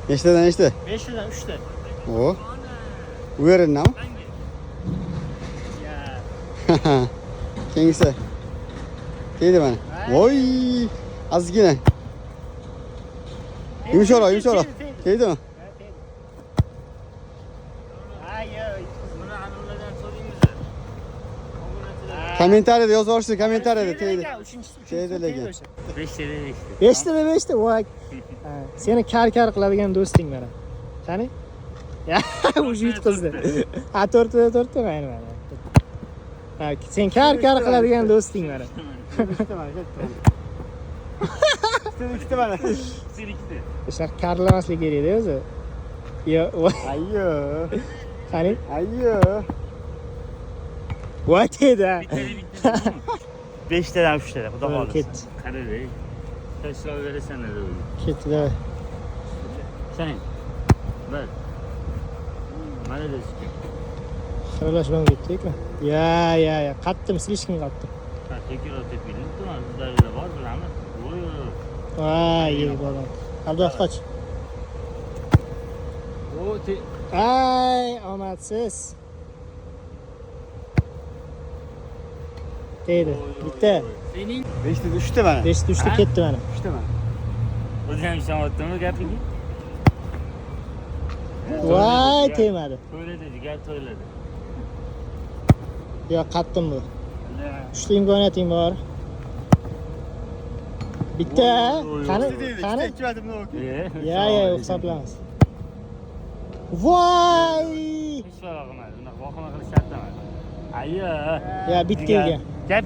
Nechtadan nechta? 5'den 3'te. O. Bu yerinami? Ya. Kengisi. Tegdi mana. Voy! Ozgina. Yumshoqroq, yumshoqroq. Tegdimi? Kommentariyada yozib yuborishdi, kommentariyada tegdi. Tegdi lekin. 5'te mi 5'te? Voy. Seni kar qiladigan do'sting mana. Qani? Ya, o'zi yutqizdi. Ha, 4'te mana. Ha, sen kar qiladigan do'sting mana. Ikkita mana. O'sha karlamaslik kerak-da o'zi. Yo, Ayyo. qani? Ayyo. Voy dedi. 5'den 3'te. Xudo xohlasa. Ketdi. Qarang. Tashlab berasan dedi. Ketdi. Sen. Bir. Mana desiz. Xiralashmam ketdik-mi? Ya. Qattim, slishkim qattim. Ha, tekrar o'tib bildim. Tamam, sizlarda bor bilamiz. Voy. Voy, bolam. Abduh qoch. Ay, omadsiz. Deydi. Bitta. Sening 5'te 3'te mana. 5'te 3'te ketdi mana. 3'te mana. o'zing ham ishonmayaptimi gapingga? Voy, tegmadi. To'yladi, jigar to'yladi. Yo, qattim bu. 3ta imkoniyating bor. Bitta. Qani? Ikki marta bundan o'tdi. Ya, hisoblanamiz. Voy! Hech farq qilmadi. Bunaqa vahima qilish shart emas. Ayyo. Ya, bitta ekan. Gap